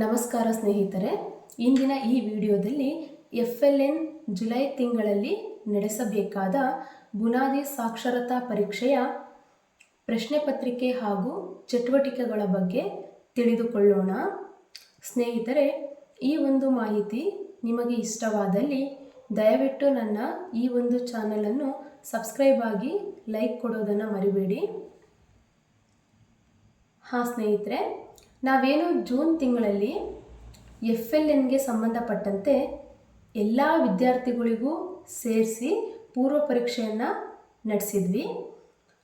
ನಮಸ್ಕಾರ ಸ್ನೇಹಿತರೆ, ಇಂದಿನ ಈ ವಿಡಿಯೋದಲ್ಲಿ FLN ಜುಲೈ ತಿಂಗಳಲ್ಲಿ ನಡೆಸಬೇಕಾದ ಬುನಾದಿ ಸಾಕ್ಷರತಾ ಪರೀಕ್ಷೆಯ ಪ್ರಶ್ನೆ ಪತ್ರಿಕೆ ಹಾಗೂ ಚಟುವಟಿಕೆಗಳ ಬಗ್ಗೆ ತಿಳಿದುಕೊಳ್ಳೋಣ. ಸ್ನೇಹಿತರೆ, ಈ ಒಂದು ಮಾಹಿತಿ ನಿಮಗೆ ಇಷ್ಟವಾದಲ್ಲಿ ದಯವಿಟ್ಟು ನನ್ನ ಈ ಒಂದು ಚಾನಲನ್ನು ಸಬ್ಸ್ಕ್ರೈಬ್ ಆಗಿ ಲೈಕ್ ಕೊಡೋದನ್ನು ಮರಿಬೇಡಿ. ಸ್ನೇಹಿತರೆ, ನಾವೇನು ಜೂನ್ ತಿಂಗಳಲ್ಲಿ FLNಗೆ ಸಂಬಂಧಪಟ್ಟಂತೆ ಎಲ್ಲ ವಿದ್ಯಾರ್ಥಿಗಳಿಗೂ ಸೇರಿಸಿ ಪೂರ್ವ ಪರೀಕ್ಷೆಯನ್ನು ನಡೆಸಿದ್ವಿ.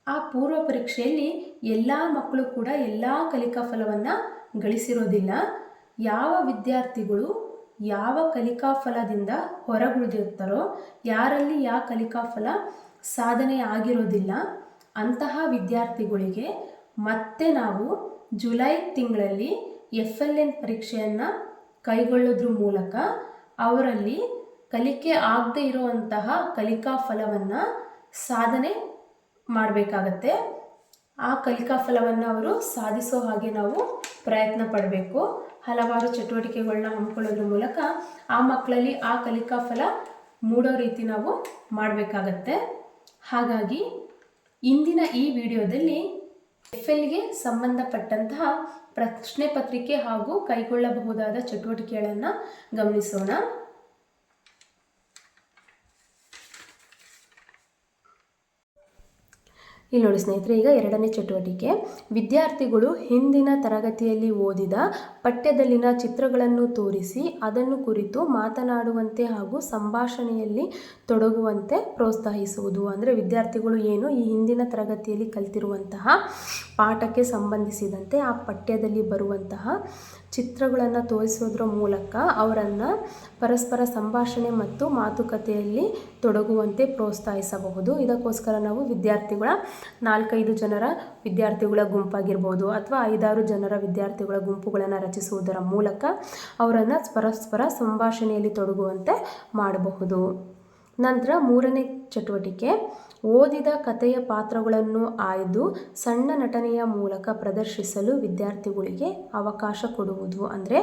ಆ ಪೂರ್ವ ಪರೀಕ್ಷೆಯಲ್ಲಿ ಎಲ್ಲ ಮಕ್ಕಳು ಕೂಡ ಎಲ್ಲ ಕಲಿಕಾ ಫಲವನ್ನು ಗಳಿಸಿರೋದಿಲ್ಲ. ಯಾವ ವಿದ್ಯಾರ್ಥಿಗಳು ಯಾವ ಕಲಿಕಾ ಫಲದಿಂದ ಹೊರಗುಳಿದಿರ್ತಾರೋ, ಯಾರಲ್ಲಿ ಯಾವ ಕಲಿಕಾ ಫಲ ಸಾಧನೆ ಆಗಿರೋದಿಲ್ಲ, ಅಂತಹ ವಿದ್ಯಾರ್ಥಿಗಳಿಗೆ ಮತ್ತೆ ನಾವು ಜುಲೈ ತಿಂಗಳಲ್ಲಿ FLN ಪರೀಕ್ಷೆಯನ್ನು ಕೈಗೊಳ್ಳೋದ್ರ ಮೂಲಕ ಅವರಲ್ಲಿ ಕಲಿಕೆ ಆಗದೇ ಇರುವಂತಹ ಕಲಿಕಾ ಫಲವನ್ನು ಸಾಧನೆ ಮಾಡಬೇಕಾಗತ್ತೆ. ಆ ಕಲಿಕಾ ಫಲವನ್ನು ಅವರು ಸಾಧಿಸೋ ಹಾಗೆ ನಾವು ಪ್ರಯತ್ನ ಪಡಬೇಕು. ಹಲವಾರು ಚಟುವಟಿಕೆಗಳನ್ನ ಹಮ್ಮಿಕೊಳ್ಳೋದ್ರ ಮೂಲಕ ಆ ಮಕ್ಕಳಲ್ಲಿ ಆ ಕಲಿಕಾ ಫಲ ಮೂಡೋ ರೀತಿ ನಾವು ಮಾಡಬೇಕಾಗತ್ತೆ. ಹಾಗಾಗಿ ಇಂದಿನ ಈ ವಿಡಿಯೋದಲ್ಲಿ FLಗೆ ಸಂಬಂಧಪಟ್ಟಂತಹ ಪ್ರಶ್ನೆ ಪತ್ರಿಕೆ ಹಾಗೂ ಕೈಗೊಳ್ಳಬಹುದಾದ ಚಟುವಟಿಕೆಗಳನ್ನು ಗಮನಿಸೋಣ. ಇಲ್ಲಿ ನೋಡಿ ಸ್ನೇಹಿತರೆ, ಈಗ ಎರಡನೇ ಚಟುವಟಿಕೆ, ವಿದ್ಯಾರ್ಥಿಗಳು ಹಿಂದಿನ ತರಗತಿಯಲ್ಲಿ ಓದಿದ ಪಠ್ಯದಲ್ಲಿನ ಚಿತ್ರಗಳನ್ನು ತೋರಿಸಿ ಅದನ್ನು ಕುರಿತು ಮಾತನಾಡುವಂತೆ ಹಾಗೂ ಸಂಭಾಷಣೆಯಲ್ಲಿ ತೊಡಗುವಂತೆ ಪ್ರೋತ್ಸಾಹಿಸುವುದು. ಅಂದರೆ ವಿದ್ಯಾರ್ಥಿಗಳು ಏನು ಈ ಹಿಂದಿನ ತರಗತಿಯಲ್ಲಿ ಕಲಿತಿರುವಂತಹ ಪಾಠಕ್ಕೆ ಸಂಬಂಧಿಸಿದಂತೆ ಆ ಪಠ್ಯದಲ್ಲಿ ಬರುವಂತಹ ಚಿತ್ರಗಳನ್ನು ತೋರಿಸೋದ್ರ ಮೂಲಕ ಅವರನ್ನು ಪರಸ್ಪರ ಸಂಭಾಷಣೆ ಮತ್ತು ಮಾತುಕತೆಯಲ್ಲಿ ತೊಡಗುವಂತೆ ಪ್ರೋತ್ಸಾಹಿಸಬಹುದು. ಇದಕ್ಕೋಸ್ಕರ ನಾವು ವಿದ್ಯಾರ್ಥಿಗಳ 4-5 ಜನರ ವಿದ್ಯಾರ್ಥಿಗಳ ಗುಂಪಾಗಿರ್ಬೋದು ಅಥವಾ 5-6 ಜನರ ವಿದ್ಯಾರ್ಥಿಗಳ ಗುಂಪುಗಳನ್ನು ರಚಿಸುವುದರ ಮೂಲಕ ಅವರನ್ನು ಪರಸ್ಪರ ಸಂಭಾಷಣೆಯಲ್ಲಿ ತೊಡಗುವಂತೆ ಮಾಡಬಹುದು. ನಂತರ ಮೂರನೇ ಚಟುವಟಿಕೆ, ಓದಿದ ಕಥೆಯ ಪಾತ್ರಗಳನ್ನು ಆಯ್ದು ಸಣ್ಣ ನಟನೆಯ ಮೂಲಕ ಪ್ರದರ್ಶಿಸಲು ವಿದ್ಯಾರ್ಥಿಗಳಿಗೆ ಅವಕಾಶ ಕೊಡುವುದು. ಅಂದರೆ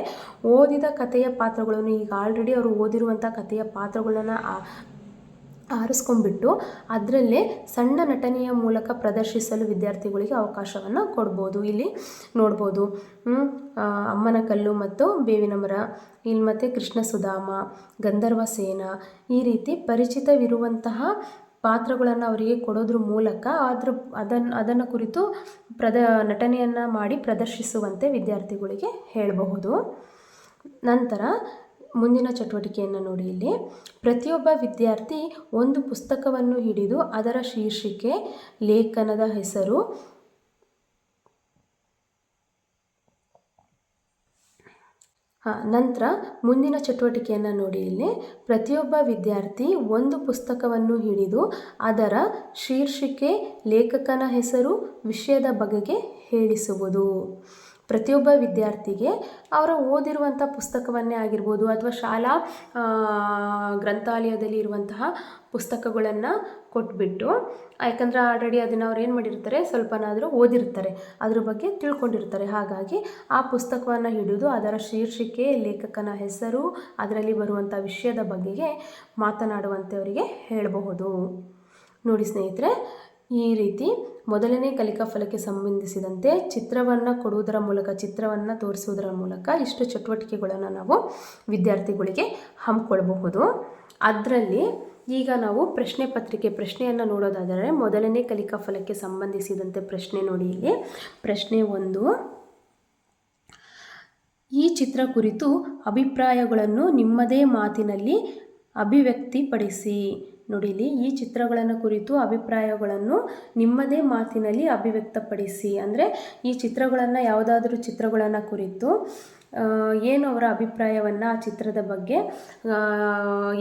ಓದಿದ ಕಥೆಯ ಪಾತ್ರಗಳನ್ನು, ಈಗ ಆಲ್ರೆಡಿ ಅವರು ಓದಿರುವಂಥ ಕಥೆಯ ಪಾತ್ರಗಳನ್ನು ಆರಿಸ್ಕೊಂಡ್ಬಿಟ್ಟು ಅದರಲ್ಲೇ ಸಣ್ಣ ನಟನೆಯ ಮೂಲಕ ಪ್ರದರ್ಶಿಸಲು ವಿದ್ಯಾರ್ಥಿಗಳಿಗೆ ಅವಕಾಶವನ್ನು ಕೊಡ್ಬೋದು. ಇಲ್ಲಿ ನೋಡ್ಬೋದು, ಅಮ್ಮನ ಕಲ್ಲು ಮತ್ತು ಬೇವಿನ ಮರ, ಇಲ್ಲಿ ಮತ್ತು ಕೃಷ್ಣ ಸುಧಾಮ, ಗಂಧರ್ವ ಸೇನ, ಈ ರೀತಿ ಪರಿಚಿತವಿರುವಂತಹ ಪಾತ್ರಗಳನ್ನು ಅವರಿಗೆ ಕೊಡೋದ್ರ ಮೂಲಕ ಅದನ್ನು ಕುರಿತು ನಟನೆಯನ್ನು ಮಾಡಿ ಪ್ರದರ್ಶಿಸುವಂತೆ ವಿದ್ಯಾರ್ಥಿಗಳಿಗೆ ಹೇಳಬಹುದು. ನಂತರ ಮುಂದಿನ ಚಟುವಟಿಕೆಯನ್ನು ನೋಡಿ. ಇಲ್ಲಿ ಪ್ರತಿಯೊಬ್ಬ ವಿದ್ಯಾರ್ಥಿ ಒಂದು ಪುಸ್ತಕವನ್ನು ಹಿಡಿದು ಅದರ ಶೀರ್ಷಿಕೆ, ಲೇಖನದ ಹೆಸರು, ನಂತರ ಮುಂದಿನ ಚಟುವಟಿಕೆಯನ್ನು ನೋಡಿ. ಇಲ್ಲಿ ಪ್ರತಿಯೊಬ್ಬ ವಿದ್ಯಾರ್ಥಿ ಒಂದು ಪುಸ್ತಕವನ್ನು ಹಿಡಿದು ಅದರ ಶೀರ್ಷಿಕೆ, ಲೇಖಕನ ಹೆಸರು, ವಿಷಯದ ಬಗೆಗೆ ಹೇಳಿಸುವುದು. ಪ್ರತಿಯೊಬ್ಬ ವಿದ್ಯಾರ್ಥಿಗೆ ಅವರ ಓದಿರುವಂಥ ಪುಸ್ತಕವನ್ನೇ ಆಗಿರ್ಬೋದು ಅಥವಾ ಶಾಲಾ ಗ್ರಂಥಾಲಯದಲ್ಲಿ ಇರುವಂತಹ ಪುಸ್ತಕಗಳನ್ನು ಕೊಟ್ಬಿಟ್ಟು, ಯಾಕಂದರೆ ಆಲ್ರೆಡಿ ಅದನ್ನು ಅವ್ರು ಏನು ಮಾಡಿರ್ತಾರೆ, ಸ್ವಲ್ಪನಾದರೂ ಓದಿರ್ತಾರೆ, ಅದ್ರ ಬಗ್ಗೆ ತಿಳ್ಕೊಂಡಿರ್ತಾರೆ. ಹಾಗಾಗಿ ಆ ಪುಸ್ತಕವನ್ನು ಹಿಡಿದು ಅದರ ಶೀರ್ಷಿಕೆ, ಲೇಖಕನ ಹೆಸರು, ಅದರಲ್ಲಿ ಬರುವಂಥ ವಿಷಯದ ಬಗೆಗೆ ಮಾತನಾಡುವಂತೆ ಅವರಿಗೆ ಹೇಳಬಹುದು. ನೋಡಿ ಸ್ನೇಹಿತರೆ, ಈ ರೀತಿ ಮೊದಲನೇ ಕಲಿಕಾ ಫಲಕ್ಕೆ ಸಂಬಂಧಿಸಿದಂತೆ ಚಿತ್ರವನ್ನು ಕೊಡುವುದರ ಮೂಲಕ, ಚಿತ್ರವನ್ನು ತೋರಿಸುವುದರ ಮೂಲಕ ಇಷ್ಟು ಚಟುವಟಿಕೆಗಳನ್ನು ನಾವು ವಿದ್ಯಾರ್ಥಿಗಳಿಗೆ ಹಮ್ಮಿಕೊಳ್ಬಹುದು. ಅದರಲ್ಲಿ ಈಗ ನಾವು ಪ್ರಶ್ನೆಯನ್ನು ನೋಡೋದಾದರೆ ಮೊದಲನೇ ಕಲಿಕಾ ಫಲಕ್ಕೆ ಸಂಬಂಧಿಸಿದಂತೆ ಪ್ರಶ್ನೆ ನೋಡಿ. ಇಲ್ಲಿ ಪ್ರಶ್ನೆ 1, ಈ ಚಿತ್ರ ಕುರಿತು ಅಭಿಪ್ರಾಯಗಳನ್ನು ನಿಮ್ಮದೇ ಮಾತಿನಲ್ಲಿ ಅಭಿವ್ಯಕ್ತಿಪಡಿಸಿ. ನೋಡಿ, ಇಲ್ಲಿ ಈ ಚಿತ್ರಗಳನ್ನು ಕುರಿತು ಅಭಿಪ್ರಾಯಗಳನ್ನು ನಿಮ್ಮದೇ ಮಾತಿನಲ್ಲಿ ಅಭಿವ್ಯಕ್ತಪಡಿಸಿ. ಅಂದರೆ ಈ ಚಿತ್ರಗಳನ್ನು, ಯಾವುದಾದ್ರೂ ಚಿತ್ರಗಳನ್ನು ಕುರಿತು ಏನು ಅವರ ಅಭಿಪ್ರಾಯವನ್ನು, ಆ ಚಿತ್ರದ ಬಗ್ಗೆ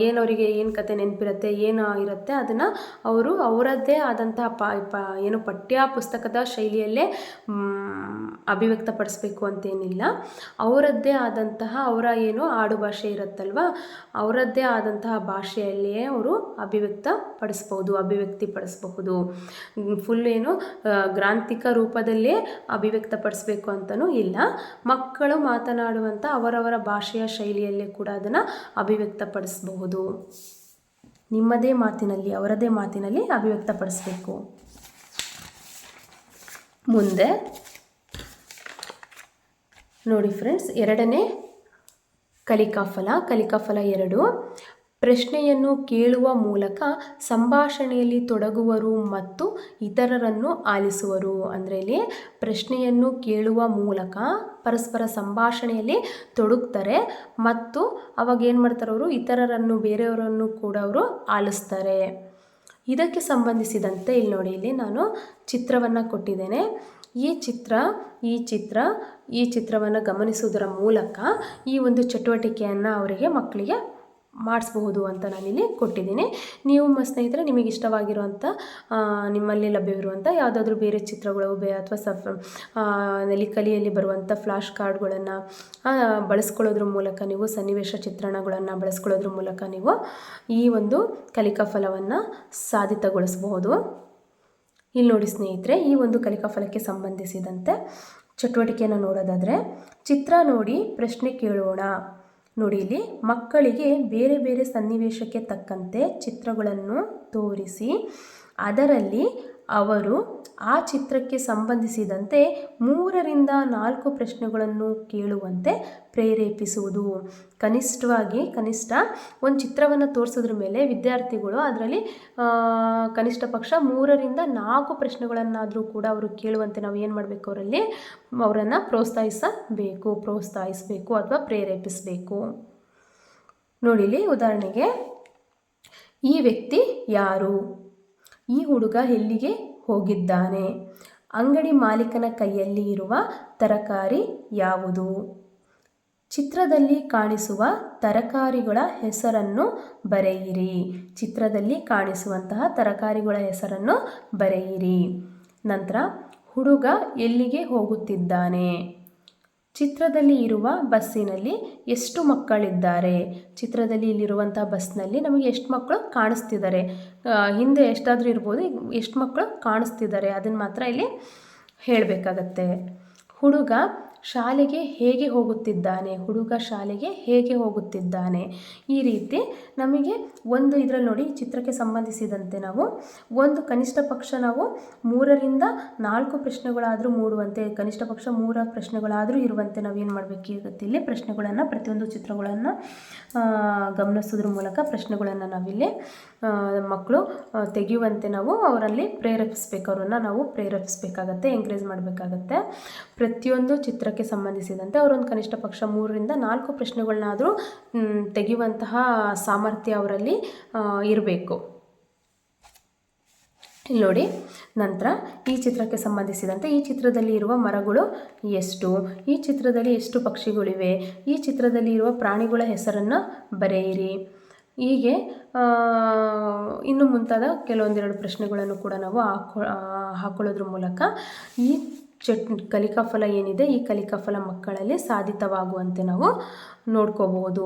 ಏನವರಿಗೆ ಏನು ಕತೆ ನೆನಪಿರುತ್ತೆ, ಏನು ಇರುತ್ತೆ, ಅದನ್ನು ಅವರು ಅವರದ್ದೇ ಆದಂತಹ ಏನು ಪಠ್ಯ ಪುಸ್ತಕದ ಶೈಲಿಯಲ್ಲೇ ಅಭಿವ್ಯಕ್ತಪಡಿಸ್ಬೇಕು ಅಂತೇನಿಲ್ಲ. ಅವರದ್ದೇ ಆದಂತಹ ಅವರ ಏನು ಆಡು ಭಾಷೆ ಇರುತ್ತಲ್ವ, ಅವರದ್ದೇ ಆದಂತಹ ಭಾಷೆಯಲ್ಲಿಯೇ ಅವರು ಅಭಿವ್ಯಕ್ತಿಪಡಿಸ್ಬಹುದು. ಫುಲ್ ಗ್ರಾಂಥಿಕ ರೂಪದಲ್ಲೇ ಅಭಿವ್ಯಕ್ತಪಡಿಸ್ಬೇಕು ಅಂತಲೂ ಇಲ್ಲ. ಮಕ್ಕಳು ಮಾತನಾಡುವಂಥ ಅವರವರ ಭಾಷೆಯ ಶೈಲಿಯಲ್ಲೇ ಕೂಡ ಅದನ್ನು ಅಭಿವ್ಯಕ್ತಪಡಿಸಬಹುದು. ನಿಮ್ಮದೇ ಮಾತಿನಲ್ಲಿ, ಅವರದೇ ಮಾತಿನಲ್ಲಿ ಅಭಿವ್ಯಕ್ತಪಡಿಸಬೇಕು. ಮುಂದೆ ನೋಡಿ ಫ್ರೆಂಡ್ಸ್, ಎರಡನೇ ಕಲಿಕಾಫಲ 2. ಪ್ರಶ್ನೆಯನ್ನು ಕೇಳುವ ಮೂಲಕ ಸಂಭಾಷಣೆಯಲ್ಲಿ ತೊಡಗುವರು ಮತ್ತು ಇತರರನ್ನು ಆಲಿಸುವರು. ಅಂದರೆ ಇಲ್ಲಿ ಪ್ರಶ್ನೆಯನ್ನು ಕೇಳುವ ಮೂಲಕ ಪರಸ್ಪರ ಸಂಭಾಷಣೆಯಲ್ಲಿ ತೊಡಗ್ತಾರೆ ಮತ್ತು ಅವಾಗ ಏನು ಮಾಡ್ತಾರೆ, ಅವರು ಇತರರನ್ನು, ಬೇರೆಯವರನ್ನು ಕೂಡ ಅವರು ಆಲಿಸ್ತಾರೆ. ಇದಕ್ಕೆ ಸಂಬಂಧಿಸಿದಂತೆ ಇಲ್ಲಿ ನೋಡಿ, ಇಲ್ಲಿ ನಾನು ಚಿತ್ರವನ್ನು ಕೊಟ್ಟಿದ್ದೇನೆ. ಈ ಚಿತ್ರವನ್ನು ಗಮನಿಸುವುದರ ಮೂಲಕ ಈ ಒಂದು ಚಟುವಟಿಕೆಯನ್ನು ಅವರಿಗೆ, ಮಕ್ಕಳಿಗೆ ಮಾಡಿಸ್ಬಹುದು ಅಂತ ನಾನಿಲ್ಲಿ ಕೊಟ್ಟಿದ್ದೀನಿ. ನೀವು ಸ್ನೇಹಿತರೆ ನಿಮಗೆ ಇಷ್ಟವಾಗಿರುವಂಥ, ನಿಮ್ಮಲ್ಲಿ ಲಭ್ಯವಿರುವಂಥ ಯಾವುದಾದ್ರೂ ಬೇರೆ ಚಿತ್ರಗಳು ಅಥವಾ ಕಲಿಯಲ್ಲಿ ಬರುವಂಥ ಫ್ಲಾಶ್ ಕಾರ್ಡ್ಗಳನ್ನು ಬಳಸ್ಕೊಳ್ಳೋದ್ರ ಮೂಲಕ, ನೀವು ಸನ್ನಿವೇಶ ಚಿತ್ರಣಗಳನ್ನು ಬಳಸ್ಕೊಳ್ಳೋದ್ರ ಮೂಲಕ ನೀವು ಈ ಒಂದು ಕಲಿಕಾ ಫಲವನ್ನು ಸಾಧಿತಗೊಳಿಸಬಹುದು. ಇಲ್ಲಿ ನೋಡಿ ಸ್ನೇಹಿತರೆ, ಈ ಒಂದು ಕಲಿಕಾ ಫಲಕ್ಕೆ ಸಂಬಂಧಿಸಿದಂತೆ ಚಟುವಟಿಕೆಯನ್ನು ನೋಡೋದಾದರೆ, ಚಿತ್ರ ನೋಡಿ ಪ್ರಶ್ನೆ ಕೇಳೋಣ. ನೋಡಿ, ಇಲ್ಲಿ ಮಕ್ಕಳಿಗೆ ಬೇರೆ ಬೇರೆ ಸನ್ನಿವೇಶಕ್ಕೆ ತಕ್ಕಂತೆ ಚಿತ್ರಗಳನ್ನು ತೋರಿಸಿ ಅದರಲ್ಲಿ ಅವರು ಆ ಚಿತ್ರಕ್ಕೆ ಸಂಬಂಧಿಸಿದಂತೆ 3-4 ಪ್ರಶ್ನೆಗಳನ್ನು ಕೇಳುವಂತೆ ಪ್ರೇರೇಪಿಸುವುದು. ಕನಿಷ್ಠ ಒಂದು ಚಿತ್ರವನ್ನು ತೋರಿಸೋದ್ರ ಮೇಲೆ ವಿದ್ಯಾರ್ಥಿಗಳು ಅದರಲ್ಲಿ ಕನಿಷ್ಠ ಪಕ್ಷ 3-4 ಪ್ರಶ್ನೆಗಳನ್ನಾದರೂ ಕೂಡ ಅವರು ಕೇಳುವಂತೆ ನಾವು ಏನು ಮಾಡಬೇಕು, ಅವರನ್ನು ಪ್ರೋತ್ಸಾಹಿಸಬೇಕು ಅಥವಾ ಪ್ರೇರೇಪಿಸಬೇಕು. ನೋಡಿ, ಇಲ್ಲಿ ಉದಾಹರಣೆಗೆ, ಈ ವ್ಯಕ್ತಿ ಯಾರು? ಈ ಹುಡುಗ ಎಲ್ಲಿಗೆ ಹೋಗಿದ್ದಾನೆ? ಅಂಗಡಿ ಮಾಲೀಕನ ಕೈಯಲ್ಲಿ ಇರುವ ತರಕಾರಿ ಯಾವುದು? ಚಿತ್ರದಲ್ಲಿ ಕಾಣಿಸುವ ತರಕಾರಿಗಳ ಹೆಸರನ್ನು ಬರೆಯಿರಿ. ಚಿತ್ರದಲ್ಲಿ ಕಾಣಿಸುವಂತಹ ತರಕಾರಿಗಳ ಹೆಸರನ್ನು ಬರೆಯಿರಿ. ನಂತರ, ಹುಡುಗ ಎಲ್ಲಿಗೆ ಹೋಗುತ್ತಿದ್ದಾನೆ? ಚಿತ್ರದಲ್ಲಿ ಇರುವ ಬಸ್ಸಿನಲ್ಲಿ ಎಷ್ಟು ಮಕ್ಕಳಿದ್ದಾರೆ? ಚಿತ್ರದಲ್ಲಿ ಇಲ್ಲಿರುವಂಥ ಬಸ್ನಲ್ಲಿ ನಮಗೆ ಎಷ್ಟು ಮಕ್ಕಳು ಕಾಣಿಸ್ತಿದ್ದಾರೆ? ಹಿಂದೆ ಎಷ್ಟಾದರೂ ಇರ್ಬೋದು, ಎಷ್ಟು ಮಕ್ಕಳು ಕಾಣಿಸ್ತಿದ್ದಾರೆ ಅದನ್ನು ಮಾತ್ರ ಇಲ್ಲಿ ಹೇಳಬೇಕಾಗತ್ತೆ. ಹುಡುಗ ಶಾಲೆಗೆ ಹೇಗೆ ಹೋಗುತ್ತಿದ್ದಾನೆ? ಈ ರೀತಿ ನಮಗೆ ಒಂದು ಇದರಲ್ಲಿ ನೋಡಿ, ಚಿತ್ರಕ್ಕೆ ಸಂಬಂಧಿಸಿದಂತೆ ನಾವು ಒಂದು ಕನಿಷ್ಠ ಪಕ್ಷ ನಾವು 3-4 ಪ್ರಶ್ನೆಗಳಾದರೂ ಮೂಡುವಂತೆ, ಕನಿಷ್ಠ ಪಕ್ಷ 3 ಪ್ರಶ್ನೆಗಳಾದರೂ ಇರುವಂತೆ ನಾವೇನು ಮಾಡಬೇಕಿರುತ್ತೆ, ಇಲ್ಲಿ ಪ್ರಶ್ನೆಗಳನ್ನು, ಪ್ರತಿಯೊಂದು ಚಿತ್ರಗಳನ್ನು ಗಮನಿಸೋದ್ರ ಮೂಲಕ ಪ್ರಶ್ನೆಗಳನ್ನು ನಾವಿಲ್ಲಿ ಮಕ್ಕಳು ತೆಗೆಯುವಂತೆ ನಾವು ಅವರಲ್ಲಿ ಪ್ರೇರೇಪಿಸಬೇಕಾಗತ್ತೆ, ಎಂಕರೇಜ್ ಮಾಡಬೇಕಾಗತ್ತೆ. ಪ್ರತಿಯೊಂದು ಚಿತ್ರಕ್ಕೆ ಸಂಬಂಧಿಸಿದಂತೆ ಅವರೊಂದು ಕನಿಷ್ಠ ಪಕ್ಷ 3-4 ಪ್ರಶ್ನೆಗಳನ್ನಾದರೂ ತೆಗೆಯುವಂತಹ ಸಾಮರ್ಥ್ಯ ಅವರಲ್ಲಿ ಇರಬೇಕು. ಇಲ್ಲಿ ನೋಡಿ, ನಂತರ ಈ ಚಿತ್ರಕ್ಕೆ ಸಂಬಂಧಿಸಿದಂತೆ ಈ ಚಿತ್ರದಲ್ಲಿ ಇರುವ ಮರಗಳು ಎಷ್ಟು? ಈ ಚಿತ್ರದಲ್ಲಿ ಎಷ್ಟು ಪಕ್ಷಿಗಳಿವೆ? ಈ ಚಿತ್ರದಲ್ಲಿ ಇರುವ ಪ್ರಾಣಿಗಳ ಹೆಸರನ್ನು ಬರೆಯಿರಿ. ಹೀಗೆ ಇನ್ನು ಮುಂತಾದ ಕೆಲವೊಂದೆರಡು ಪ್ರಶ್ನೆಗಳನ್ನು ಕೂಡ ನಾವು ಹಾಕೊಳ್ಳೋದ್ರ ಮೂಲಕ ಈ ಕಲಿಕಾಫಲ ಏನಿದೆ, ಈ ಕಲಿಕಾಫಲ ಮಕ್ಕಳಲ್ಲಿ ಸಾಧಿತವಾಗುವಂತೆ ನಾವು ನೋಡ್ಕೋಬಹುದು.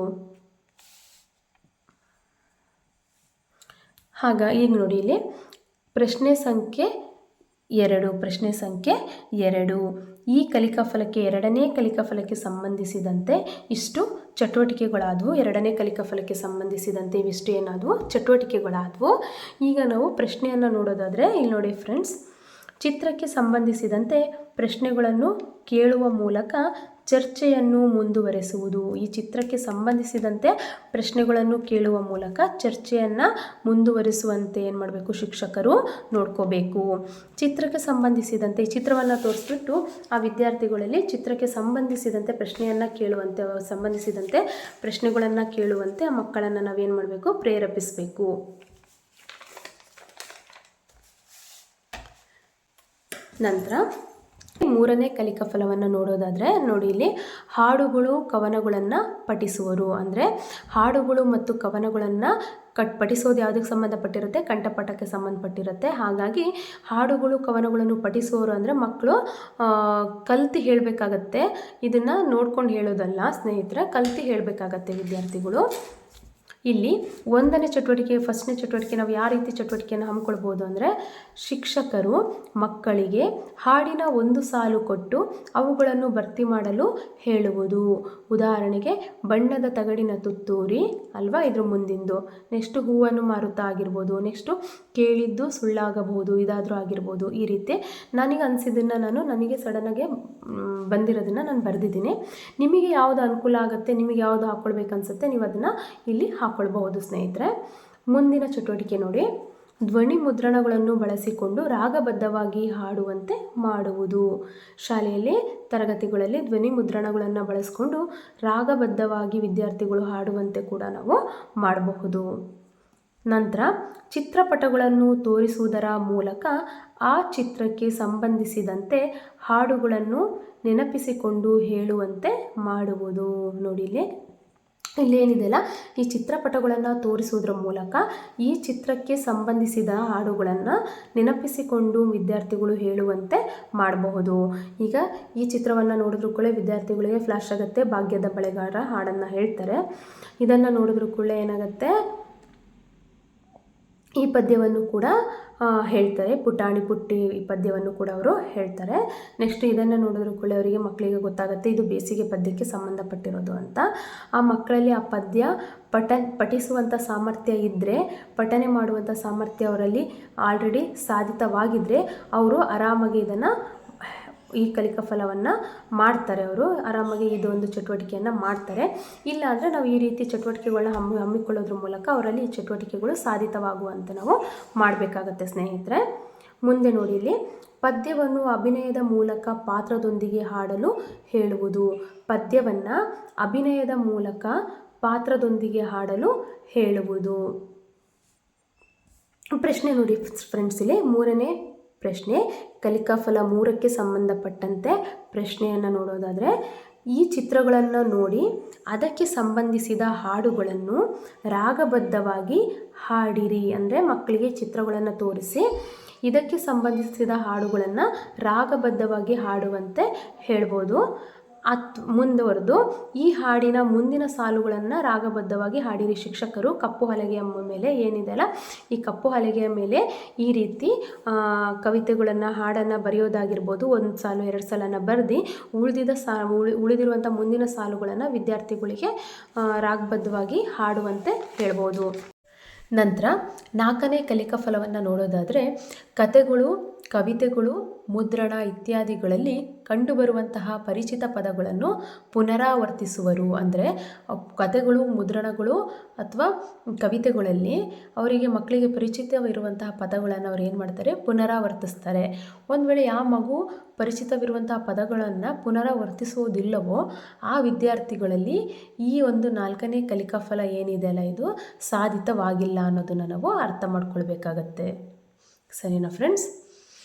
ಈಗ ನೋಡಿ, ಇಲ್ಲಿ ಪ್ರಶ್ನೆ ಸಂಖ್ಯೆ 2. ಈ ಕಲಿಕಾಫಲಕ್ಕೆ, ಎರಡನೇ ಕಲಿಕಾಫಲಕ್ಕೆ ಸಂಬಂಧಿಸಿದಂತೆ ಇಷ್ಟು ಚಟುವಟಿಕೆಗಳಾದವು. ಎರಡನೇ ಕಲಿಕಾಫಲಕ್ಕೆ ಸಂಬಂಧಿಸಿದಂತೆ ಇವಿಷ್ಟು ಏನಾದವು, ಚಟುವಟಿಕೆಗಳಾದವು. ಈಗ ನಾವು ಪ್ರಶ್ನೆಯನ್ನು ನೋಡೋದಾದರೆ, ಇಲ್ಲಿ ನೋಡಿ ಫ್ರೆಂಡ್ಸ್, ಚಿತ್ರಕ್ಕೆ ಸಂಬಂಧಿಸಿದಂತೆ ಪ್ರಶ್ನೆಗಳನ್ನು ಕೇಳುವ ಮೂಲಕ ಚರ್ಚೆಯನ್ನು ಮುಂದುವರೆಸುವುದು. ಈ ಚಿತ್ರಕ್ಕೆ ಸಂಬಂಧಿಸಿದಂತೆ ಪ್ರಶ್ನೆಗಳನ್ನು ಕೇಳುವ ಮೂಲಕ ಚರ್ಚೆಯನ್ನು ಮುಂದುವರಿಸುವಂತೆ ಏನು ಮಾಡಬೇಕು, ಶಿಕ್ಷಕರು ನೋಡ್ಕೋಬೇಕು. ಚಿತ್ರಕ್ಕೆ ಸಂಬಂಧಿಸಿದಂತೆ ಈ ಚಿತ್ರವನ್ನು ತೋರಿಸ್ಬಿಟ್ಟು ಆ ವಿದ್ಯಾರ್ಥಿಗಳಲ್ಲಿ ಚಿತ್ರಕ್ಕೆ ಸಂಬಂಧಿಸಿದಂತೆ ಪ್ರಶ್ನೆಗಳನ್ನು ಕೇಳುವಂತೆ ಆ ಮಕ್ಕಳನ್ನು ನಾವೇನು ಮಾಡಬೇಕು, ಪ್ರೇರೇಪಿಸಬೇಕು. ನಂತರ 3ನೇ ಕಲಿಕಾ ಫಲವನ್ನು ನೋಡೋದಾದರೆ, ನೋಡಿ ಇಲ್ಲಿ ಹಾಡುಗಳು, ಕವನಗಳನ್ನು ಪಠಿಸುವರು. ಅಂದರೆ ಹಾಡುಗಳು ಮತ್ತು ಕವನಗಳನ್ನು ಪಠಿಸೋದು ಯಾವುದಕ್ಕೆ ಸಂಬಂಧಪಟ್ಟಿರುತ್ತೆ, ಕಂಠಪಾಠಕ್ಕೆ ಸಂಬಂಧಪಟ್ಟಿರುತ್ತೆ. ಹಾಗಾಗಿ ಹಾಡುಗಳು, ಕವನಗಳನ್ನು ಪಠಿಸುವವರು ಅಂದರೆ ಮಕ್ಕಳು ಕಲ್ತು ಹೇಳಬೇಕಾಗತ್ತೆ. ಇದನ್ನು ನೋಡ್ಕೊಂಡು ಹೇಳೋದಲ್ಲ ಸ್ನೇಹಿತರೆ, ಕಲ್ತು ಹೇಳಬೇಕಾಗತ್ತೆ ವಿದ್ಯಾರ್ಥಿಗಳು. ಇಲ್ಲಿ ಒಂದನೇ ಚಟುವಟಿಕೆ, ಫಸ್ಟ್ನೇ ಚಟುವಟಿಕೆ ನಾವು ಯಾವ ರೀತಿ ಚಟುವಟಿಕೆಯನ್ನು ಹಮ್ಮಿಕೊಳ್ಬೋದು ಅಂದರೆ, ಶಿಕ್ಷಕರು ಮಕ್ಕಳಿಗೆ ಹಾಡಿನ ಒಂದು ಸಾಲು ಕೊಟ್ಟು ಅವುಗಳನ್ನು ಭರ್ತಿ ಮಾಡಲು ಹೇಳುವುದು. ಉದಾಹರಣೆಗೆ ಬಣ್ಣದ ತಗಡಿನ ತುತ್ತೂರಿ ಅಲ್ವಾ, ಇದ್ರ ಮುಂದಿಂದು. ನೆಕ್ಸ್ಟು ಹೂವನ್ನು ಮಾರುತ್ತಾ ಆಗಿರ್ಬೋದು. ನೆಕ್ಸ್ಟು ಕೇಳಿದ್ದು ಸುಳ್ಳಾಗಬಹುದು, ಇದಾದರೂ ಆಗಿರ್ಬೋದು. ಈ ರೀತಿ ನನಗೆ ಅನಿಸಿದ್ದನ್ನು ನನಗೆ ಸಡನ್ನಾಗೆ ಬಂದಿರೋದನ್ನು ನಾನು ಬರೆದಿದ್ದೀನಿ. ನಿಮಗೆ ಯಾವುದು ಅನುಕೂಲ ಆಗುತ್ತೆ, ನಿಮಗೆ ಯಾವುದು ಹಾಕ್ಕೊಳ್ಬೇಕು ಅನಿಸುತ್ತೆ, ನೀವು ಅದನ್ನು ಇಲ್ಲಿ ಹಾಕ್ಕೊಳ್ಬಹುದು ಸ್ನೇಹಿತರೆ. ಮುಂದಿನ ಚಟುವಟಿಕೆ ನೋಡಿ, ಧ್ವನಿ ಮುದ್ರಣಗಳನ್ನು ಬಳಸಿಕೊಂಡು ರಾಗಬದ್ಧವಾಗಿ ಹಾಡುವಂತೆ ಮಾಡುವುದು. ಶಾಲೆಯಲ್ಲಿ ತರಗತಿಗಳಲ್ಲಿ ಧ್ವನಿ ಮುದ್ರಣಗಳನ್ನು ಬಳಸಿಕೊಂಡು ರಾಗಬದ್ಧವಾಗಿ ವಿದ್ಯಾರ್ಥಿಗಳು ಹಾಡುವಂತೆ ಕೂಡ ನಾವು ಮಾಡಬಹುದು. ನಂತರ ಚಿತ್ರಪಟಗಳನ್ನು ತೋರಿಸುವುದರ ಮೂಲಕ ಆ ಚಿತ್ರಕ್ಕೆ ಸಂಬಂಧಿಸಿದಂತೆ ಹಾಡುಗಳನ್ನು ನೆನಪಿಸಿಕೊಂಡು ಹೇಳುವಂತೆ ಮಾಡುವುದು. ನೋಡಿ ಇಲ್ಲೇನಿದೆಯಲ್ಲ, ಈ ಚಿತ್ರಪಟಗಳನ್ನು ತೋರಿಸುವುದರ ಮೂಲಕ ಈ ಚಿತ್ರಕ್ಕೆ ಸಂಬಂಧಿಸಿದ ಹಾಡುಗಳನ್ನು ನೆನಪಿಸಿಕೊಂಡು ವಿದ್ಯಾರ್ಥಿಗಳು ಹೇಳುವಂತೆ ಮಾಡಬಹುದು. ಈಗ ಈ ಚಿತ್ರವನ್ನು ನೋಡಿದ್ರೂ ಕೂಡ ವಿದ್ಯಾರ್ಥಿಗಳಿಗೆ ಫ್ಲ್ಯಾಶ್ ಆಗುತ್ತೆ, ಭಾಗ್ಯದ ಬಳೆಗಾರ ಹಾಡನ್ನು ಹೇಳ್ತಾರೆ. ಇದನ್ನು ನೋಡಿದ್ರೂ ಕೂಡ ಏನಾಗುತ್ತೆ, ಈ ಪದ್ಯವನ್ನು ಕೂಡ ಹೇಳ್ತಾರೆ. ಪುಟಾಣಿ ಪುಟ್ಟಿ ಈ ಪದ್ಯವನ್ನು ಕೂಡ ಅವರು ಹೇಳ್ತಾರೆ. ನೆಕ್ಸ್ಟ್ ಇದನ್ನು ನೋಡಿದ್ರು ಕೂಡ ಅವರಿಗೆ ಮಕ್ಕಳಿಗೆ ಗೊತ್ತಾಗುತ್ತೆ ಇದು ಬೇಸಿಗೆ ಪದ್ಯಕ್ಕೆ ಸಂಬಂಧಪಟ್ಟಿರೋದು ಅಂತ. ಆ ಮಕ್ಕಳಲ್ಲಿ ಆ ಪದ್ಯ ಪಠಿಸುವಂಥ ಸಾಮರ್ಥ್ಯ ಇದ್ದರೆ, ಪಠನೆ ಮಾಡುವಂಥ ಸಾಮರ್ಥ್ಯ ಅವರಲ್ಲಿ ಆಲ್ರೆಡಿ ಸಾಧಿತವಾಗಿದ್ದರೆ ಅವರು ಆರಾಮಾಗಿ ಇದನ್ನು ಈ ಕಲಿಕಾ ಫಲವನ್ನು ಮಾಡ್ತಾರೆ. ಅವರು ಆರಾಮಾಗಿ ಇದೊಂದು ಚಟುವಟಿಕೆಯನ್ನು ಮಾಡ್ತಾರೆ. ಇಲ್ಲ ಅಂದರೆ ನಾವು ಈ ರೀತಿ ಚಟುವಟಿಕೆಗಳನ್ನ ಹಮ್ಮಿಕೊಳ್ಳೋದ್ರ ಮೂಲಕ ಅವರಲ್ಲಿ ಈ ಚಟುವಟಿಕೆಗಳು ಸಾಧಿತವಾಗುವಂತೆ ನಾವು ಮಾಡಬೇಕಾಗತ್ತೆ ಸ್ನೇಹಿತರೆ. ಮುಂದೆ ನೋಡಿ, ಇಲ್ಲಿ ಪದ್ಯವನ್ನು ಅಭಿನಯದ ಮೂಲಕ ಪಾತ್ರದೊಂದಿಗೆ ಹಾಡಲು ಹೇಳುವುದು. ಪದ್ಯವನ್ನು ಅಭಿನಯದ ಮೂಲಕ ಪಾತ್ರದೊಂದಿಗೆ ಹಾಡಲು ಹೇಳುವುದು. ಪ್ರಶ್ನೆ ನೋಡಿ ಫ್ರೆಂಡ್ಸ್, ಇಲ್ಲಿ ಮೂರನೇ ಪ್ರಶ್ನೆ, ಕಲಿಕಾ ಫಲ 3ಕ್ಕೆ ಸಂಬಂಧಪಟ್ಟಂತೆ ಪ್ರಶ್ನೆಯನ್ನು ನೋಡೋದಾದರೆ, ಈ ಚಿತ್ರಗಳನ್ನು ನೋಡಿ ಅದಕ್ಕೆ ಸಂಬಂಧಿಸಿದ ಹಾಡುಗಳನ್ನು ರಾಗಬದ್ಧವಾಗಿ ಹಾಡಿರಿ. ಅಂದರೆ ಮಕ್ಕಳಿಗೆ ಚಿತ್ರಗಳನ್ನು ತೋರಿಸಿ ಇದಕ್ಕೆ ಸಂಬಂಧಿಸಿದ ಹಾಡುಗಳನ್ನು ರಾಗಬದ್ಧವಾಗಿ ಹಾಡುವಂತೆ ಹೇಳ್ಬೋದು. ಮುಂದುವರೆದು ಈ ಹಾಡಿನ ಮುಂದಿನ ಸಾಲುಗಳನ್ನು ರಾಗಬದ್ಧವಾಗಿ ಹಾಡಿರಿ. ಶಿಕ್ಷಕರು ಕಪ್ಪು ಹಲಗೆಯ ಮೇಲೆ ಏನಿದೆಯಲ್ಲ, ಈ ಕಪ್ಪು ಹಲಗೆಯ ಮೇಲೆ ಈ ರೀತಿ ಕವಿತೆಗಳನ್ನು, ಹಾಡನ್ನು ಬರೆಯೋದಾಗಿರ್ಬೋದು. ಒಂದು ಸಾಲು 2 ಸಾಲನ್ನು ಬರೆದು ಉಳಿದಿರುವಂಥ ಮುಂದಿನ ಸಾಲುಗಳನ್ನು ವಿದ್ಯಾರ್ಥಿಗಳಿಗೆ ರಾಗಬದ್ಧವಾಗಿ ಹಾಡುವಂತೆ ಹೇಳ್ಬೋದು. ನಂತರ 4ನೇ ಕಲಿಕಾ ಫಲವನ್ನು ನೋಡೋದಾದರೆ, ಕಥೆಗಳು, ಕವಿತೆಗಳು, ಮುದ್ರಣ ಇತ್ಯಾದಿಗಳಲ್ಲಿ ಕಂಡುಬರುವಂತಹ ಪರಿಚಿತ ಪದಗಳನ್ನು ಪುನರಾವರ್ತಿಸುವರು. ಅಂದರೆ ಕಥೆಗಳು, ಮುದ್ರಣಗಳು ಅಥವಾ ಕವಿತೆಗಳಲ್ಲಿ ಅವರಿಗೆ ಮಕ್ಕಳಿಗೆ ಪರಿಚಿತವಿರುವಂತಹ ಪದಗಳನ್ನು ಅವ್ರು ಏನು ಮಾಡ್ತಾರೆ, ಪುನರಾವರ್ತಿಸ್ತಾರೆ. ಒಂದು ವೇಳೆ ಯಾವ ಮಗು ಪರಿಚಿತವಿರುವಂತಹ ಪದಗಳನ್ನು ಪುನರಾವರ್ತಿಸುವುದಿಲ್ಲವೋ ಆ ವಿದ್ಯಾರ್ಥಿಗಳಲ್ಲಿ ಈ ಒಂದು 4ನೇ ಕಲಿಕಾ ಫಲ ಏನಿದೆಯಲ್ಲ, ಇದು ಸಾಧಿತವಾಗಿಲ್ಲ ಅನ್ನೋದನ್ನು ನಾವು ಅರ್ಥ ಮಾಡ್ಕೊಳ್ಬೇಕಾಗತ್ತೆ. ಸರಿನಾ ಫ್ರೆಂಡ್ಸ್?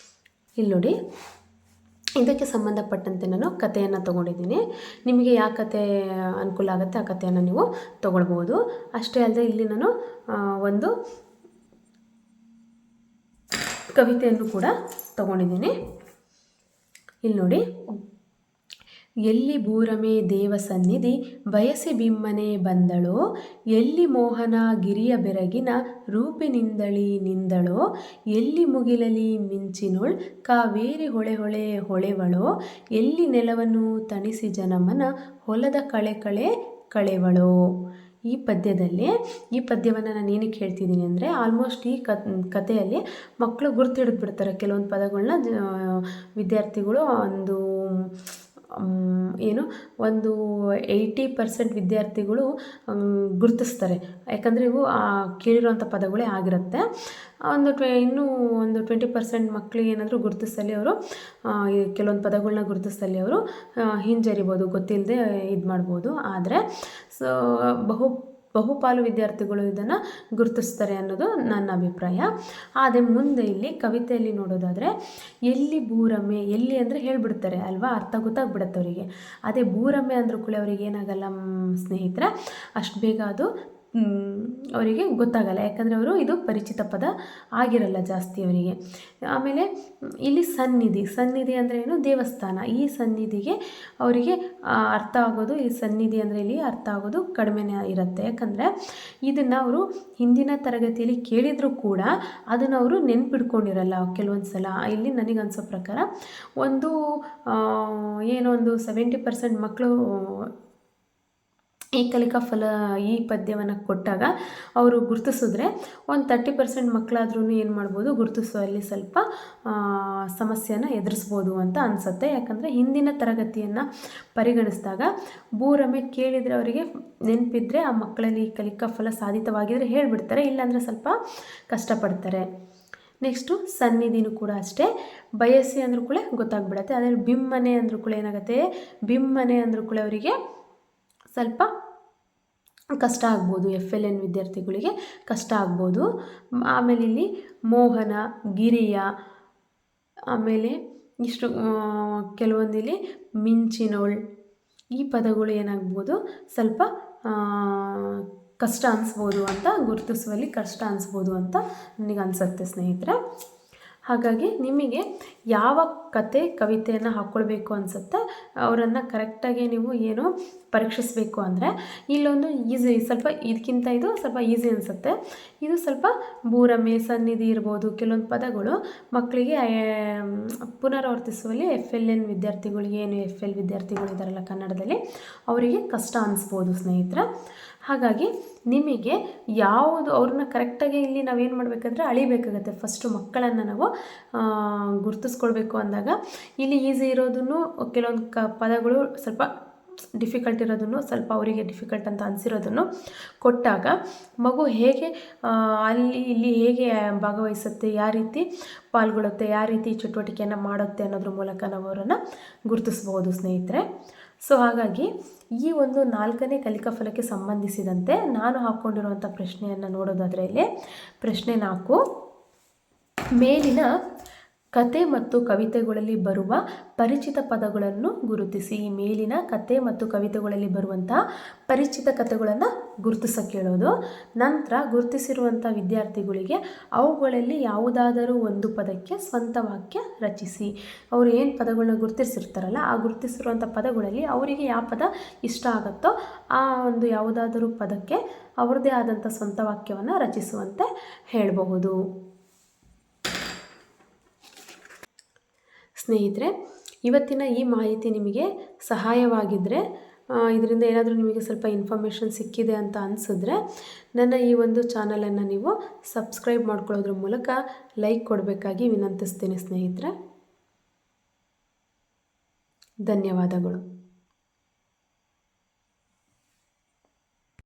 ಇಲ್ಲಿ ನೋಡಿ, ಇದಕ್ಕೆ ಸಂಬಂಧಪಟ್ಟಂತೆ ನಾನು ಕಥೆಯನ್ನು ತೊಗೊಂಡಿದ್ದೀನಿ. ನಿಮಗೆ ಯಾವ ಕಥೆ ಅನುಕೂಲ ಆಗುತ್ತೆ ಆ ಕಥೆಯನ್ನು ನೀವು ತೊಗೊಳ್ಬೋದು. ಅಷ್ಟೇ ಅಲ್ಲದೆ ಇಲ್ಲಿ ನಾನು ಒಂದು ಕವಿತೆಯನ್ನು ಕೂಡ ತೊಗೊಂಡಿದ್ದೀನಿ. ಇಲ್ಲಿ ನೋಡಿ, ಎಲ್ಲಿ ಭೂರಮೆ ದೇವ ಸನ್ನಿಧಿ ಬಯಸಿ ಬಿಮ್ಮನೆ ಬಂದಳೋ, ಎಲ್ಲಿ ಮೋಹನ ಗಿರಿಯ ಬೆರಗಿನ ರೂಪಿನಿಂದಳಿ ನಿಂದಳೋ, ಎಲ್ಲಿ ಮುಗಿಲಲಿ ಮಿಂಚಿನೊಳ್ ಕಾವೇರಿ ಹೊಳೆ ಹೊಳೆ ಹೊಳೆವಳೋ, ಎಲ್ಲಿ ನೆಲವನ್ನು ತಣಿಸಿ ಜನಮನ ಹೊಲದ ಕಳೆ ಕಳೆ ಕಳೆವಳೋ. ಈ ಪದ್ಯವನ್ನು ನಾನು ಏನಕ್ಕೆ ಹೇಳ್ತಿದ್ದೀನಿ ಅಂದರೆ, ಆಲ್ಮೋಸ್ಟ್ ಈ ಕಥೆಯಲ್ಲಿ ಮಕ್ಕಳು ಗುರ್ತಿಡಿದ್ಬಿಡ್ತಾರೆ ಕೆಲವೊಂದು ಪದಗಳನ್ನ. ವಿದ್ಯಾರ್ಥಿಗಳು ಒಂದು 80% ವಿದ್ಯಾರ್ಥಿಗಳು ಗುರುತಿಸ್ತಾರೆ. ಯಾಕಂದರೆ ಇವು ಕೇಳಿರುವಂಥ ಪದಗಳೇ ಆಗಿರುತ್ತೆ. ಇನ್ನೂ ಒಂದು 20% ಮಕ್ಕಳಿಗೆ ಏನಾದರೂ ಗುರುತಿಸಲಿ, ಅವರು ಕೆಲವೊಂದು ಪದಗಳನ್ನ ಗುರುತಿಸಲಿ ಅವರು ಹಿಂಜರಿಬೋದು, ಗೊತ್ತಿಲ್ಲದೆ ಇದು ಮಾಡ್ಬೋದು. ಆದರೆ ಬಹುಪಾಲು ವಿದ್ಯಾರ್ಥಿಗಳು ಇದನ್ನು ಗುರುತಿಸ್ತಾರೆ ಅನ್ನೋದು ನನ್ನ ಅಭಿಪ್ರಾಯ. ಆದರೆ ಮುಂದೆ ಇಲ್ಲಿ ಕವಿತೆಯಲ್ಲಿ ನೋಡೋದಾದರೆ, ಎಲ್ಲಿ ಭೂರಮೆ, ಎಲ್ಲಿ ಅಂದರೆ ಹೇಳಿಬಿಡ್ತಾರೆ ಅಲ್ವಾ, ಅರ್ಥ ಗೊತ್ತಾಗ್ಬಿಡುತ್ತೆ ಅವರಿಗೆ. ಅದೇ ಭೂರಮೆ ಅಂದರೂ ಕೂಡ ಅವರಿಗೆ ಏನಾಗಲ್ಲ ಸ್ನೇಹಿತರೆ, ಅಷ್ಟು ಬೇಗ ಅದು ಅವರಿಗೆ ಗೊತ್ತಾಗಲ್ಲ, ಯಾಕಂದರೆ ಅವರು ಇದು ಪರಿಚಿತ ಪದ ಆಗಿರಲ್ಲ ಜಾಸ್ತಿ ಅವರಿಗೆ. ಆಮೇಲೆ ಇಲ್ಲಿ ಸನ್ನಿಧಿ ಅಂದರೆ ಏನು, ದೇವಸ್ಥಾನ. ಈ ಸನ್ನಿಧಿಗೆ ಅವರಿಗೆ ಅರ್ಥ ಆಗೋದು, ಈ ಸನ್ನಿಧಿ ಅಂದರೆ ಇಲ್ಲಿ ಅರ್ಥ ಆಗೋದು ಕಡಿಮೆನೇ ಇರುತ್ತೆ. ಯಾಕಂದರೆ ಇದನ್ನು ಅವರು ಹಿಂದಿನ ತರಗತಿಯಲ್ಲಿ ಕೇಳಿದರೂ ಕೂಡ ಅದನ್ನು ಅವರು ನೆನ್ಪಿಡ್ಕೊಂಡಿರಲ್ಲ ಕೆಲವೊಂದು ಸಲ. ಇಲ್ಲಿ ನನಗೆ ಅನಿಸೋ ಪ್ರಕಾರ ಒಂದು 70% ಮಕ್ಕಳು ಈ ಕಲಿಕಾ ಫಲ ಈ ಪದ್ಯವನ್ನು ಕೊಟ್ಟಾಗ ಅವರು ಗುರುತಿಸಿದ್ರೆ, ಒಂದು 30% ಮಕ್ಕಳಾದ್ರೂ ಏನು ಮಾಡ್ಬೋದು, ಗುರುತಿಸುವಲ್ಲಿ ಸ್ವಲ್ಪ ಸಮಸ್ಯೆನ ಎದುರಿಸ್ಬೋದು ಅಂತ ಅನಿಸುತ್ತೆ. ಯಾಕಂದರೆ ಹಿಂದಿನ ತರಗತಿಯನ್ನು ಪರಿಗಣಿಸಿದಾಗ ಭೂರಮೆ ಕೇಳಿದರೆ ಅವರಿಗೆ ನೆನಪಿದ್ರೆ ಆ ಮಕ್ಕಳಲ್ಲಿ ಈ ಕಲಿಕಾ ಫಲ ಸಾಧಿತವಾಗಿದ್ದರೆ ಹೇಳಿಬಿಡ್ತಾರೆ, ಇಲ್ಲಾಂದರೆ ಸ್ವಲ್ಪ ಕಷ್ಟಪಡ್ತಾರೆ. ನೆಕ್ಸ್ಟು ಸನ್ನಿಧಿನೂ ಕೂಡ ಅಷ್ಟೇ, ಬಯಸಿ ಅಂದ್ರೂ ಕೂಡ ಗೊತ್ತಾಗ್ಬಿಡತ್ತೆ. ಅದೇ ಬಿಮ್ಮನೆ ಅಂದ್ರೂ ಕೂಡ ಏನಾಗುತ್ತೆ, ಬಿಮ್ಮನೆ ಅಂದ್ರೂ ಕೂಡ ಅವರಿಗೆ ಸ್ವಲ್ಪ ಕಷ್ಟ ಆಗ್ಬೋದು, FLN ವಿದ್ಯಾರ್ಥಿಗಳಿಗೆ ಕಷ್ಟ ಆಗ್ಬೋದು. ಆಮೇಲೆ ಇಲ್ಲಿ ಮೋಹನ, ಗಿರಿಯ, ಆಮೇಲೆ ಇಷ್ಟು ಕೆಲವೊಂದಿಲ್ಲಿ ಮಿಂಚಿನೋಳ್, ಈ ಪದಗಳು ಏನಾಗ್ಬೋದು, ಸ್ವಲ್ಪ ಕಷ್ಟ ಅನಿಸ್ಬೋದು ಅಂತ, ಗುರುತಿಸುವಲ್ಲಿ ಕಷ್ಟ ಅನಿಸ್ಬೋದು ಅಂತ ನನಗೆ ಅನಿಸುತ್ತೆ ಸ್ನೇಹಿತರೆ. ಹಾಗಾಗಿ ನಿಮಗೆ ಯಾವ ಕತೆ ಕವಿತೆಯನ್ನು ಹಾಕ್ಕೊಳ್ಬೇಕು ಅನಿಸುತ್ತೆ ಅವರನ್ನು ಕರೆಕ್ಟಾಗಿ ನೀವು ಏನು ಪರೀಕ್ಷಿಸಬೇಕು ಅಂದರೆ, ಇಲ್ಲೊಂದು ಈಸಿ, ಸ್ವಲ್ಪ ಇದಕ್ಕಿಂತ ಇದು ಸ್ವಲ್ಪ ಈಸಿ ಅನಿಸುತ್ತೆ. ಇದು ಸ್ವಲ್ಪ ಭೂರಮೆ, ಸನ್ನಿಧಿ ಇರ್ಬೋದು, ಕೆಲವೊಂದು ಪದಗಳು ಮಕ್ಕಳಿಗೆ ಪುನರಾವರ್ತಿಸುವಲ್ಲಿ FLN ವಿದ್ಯಾರ್ಥಿಗಳಿಗೆ, ಏನು FL ವಿದ್ಯಾರ್ಥಿಗಳಿದ್ದಾರಲ್ಲ ಕನ್ನಡದಲ್ಲಿ, ಅವರಿಗೆ ಕಷ್ಟ ಅನಿಸ್ಬೋದು ಸ್ನೇಹಿತರೆ. ಹಾಗಾಗಿ ನಿಮಗೆ ಯಾವುದು ಅವ್ರನ್ನ ಕರೆಕ್ಟಾಗಿ ಇಲ್ಲಿ ನಾವೇನು ಮಾಡಬೇಕಂದ್ರೆ ಅಳಿಬೇಕಾಗತ್ತೆ. ಫಸ್ಟು ಮಕ್ಕಳನ್ನು ನಾವು ಗುರುತಿಸ್ಕೊಳ್ಬೇಕು ಅಂದಾಗ ಇಲ್ಲಿ ಈಸಿ ಇರೋದನ್ನು, ಕೆಲವೊಂದು ಪದಗಳು ಸ್ವಲ್ಪ ಡಿಫಿಕಲ್ಟ್ ಇರೋದನ್ನು, ಸ್ವಲ್ಪ ಅವರಿಗೆ ಡಿಫಿಕಲ್ಟ್ ಅಂತ ಅನಿಸಿರೋದನ್ನು ಕೊಟ್ಟಾಗ ಮಗು ಹೇಗೆ ಇಲ್ಲಿ ಹೇಗೆ ಭಾಗವಹಿಸುತ್ತೆ, ಯಾವ ರೀತಿ ಪಾಲ್ಗೊಳ್ಳುತ್ತೆ, ಯಾವ ರೀತಿ ಚಟುವಟಿಕೆಯನ್ನು ಮಾಡುತ್ತೆ ಅನ್ನೋದ್ರ ಮೂಲಕ ನಾವು ಅವರನ್ನು ಗುರುತಿಸ್ಬೋದು ಸ್ನೇಹಿತರೆ. ಸೊ ಹಾಗಾಗಿ ಈ ಒಂದು 4ನೇ ಕಲಿಕಾ ಫಲಕ್ಕೆ ಸಂಬಂಧಿಸಿದಂತೆ ನಾನು ಹಾಕ್ಕೊಂಡಿರುವಂಥ ಪ್ರಶ್ನೆಯನ್ನು ನೋಡೋದಾದರೆ, ಇಲ್ಲಿ ಪ್ರಶ್ನೆ 4, ಮೇಲಿನ ಕತೆ ಮತ್ತು ಕವಿತೆಗಳಲ್ಲಿ ಬರುವ ಪರಿಚಿತ ಪದಗಳನ್ನು ಗುರುತಿಸಿ. ಈ ಮೇಲಿನ ಕತೆ ಮತ್ತು ಕವಿತೆಗಳಲ್ಲಿ ಬರುವಂತಹ ಪರಿಚಿತ ಕಥೆಗಳನ್ನು ಗುರುತಿಸೋಕೆ ಹೇಳೋದು. ನಂತರ ಗುರುತಿಸಿರುವಂಥ ವಿದ್ಯಾರ್ಥಿಗಳಿಗೆ ಅವುಗಳಲ್ಲಿ ಯಾವುದಾದರೂ ಒಂದು ಪದಕ್ಕೆ ಸ್ವಂತ ವಾಕ್ಯ ರಚಿಸಿ. ಅವರು ಏನು ಪದಗಳನ್ನ ಗುರುತಿಸಿರ್ತಾರಲ್ಲ, ಆ ಗುರುತಿಸಿರುವಂಥ ಪದಗಳಲ್ಲಿ ಅವರಿಗೆ ಯಾವ ಪದ ಇಷ್ಟ ಆಗುತ್ತೋ ಆ ಒಂದು ಯಾವುದಾದರೂ ಪದಕ್ಕೆ ಅವ್ರದ್ದೇ ಆದಂಥ ಸ್ವಂತ ವಾಕ್ಯವನ್ನು ರಚಿಸುವಂತೆ ಹೇಳಬಹುದು. ಸ್ನೇಹಿತರೆ, ಇವತ್ತಿನ ಈ ಮಾಹಿತಿ ನಿಮಗೆ ಸಹಾಯವಾಗಿದ್ದರೆ, ಇದರಿಂದ ಏನಾದರೂ ನಿಮಗೆ ಸ್ವಲ್ಪ ಇನ್ಫಾರ್ಮೇಷನ್ ಸಿಕ್ಕಿದೆ ಅಂತ ಅನಿಸಿದ್ರೆ, ನನ್ನ ಈ ಒಂದು ಚಾನಲನ್ನು ನೀವು ಸಬ್ಸ್ಕ್ರೈಬ್ ಮಾಡ್ಕೊಳ್ಳೋದ್ರ ಮೂಲಕ ಲೈಕ್ ಕೊಡಬೇಕಾಗಿ ವಿನಂತಿಸ್ತೀನಿ ಸ್ನೇಹಿತರೆ. ಧನ್ಯವಾದಗಳು.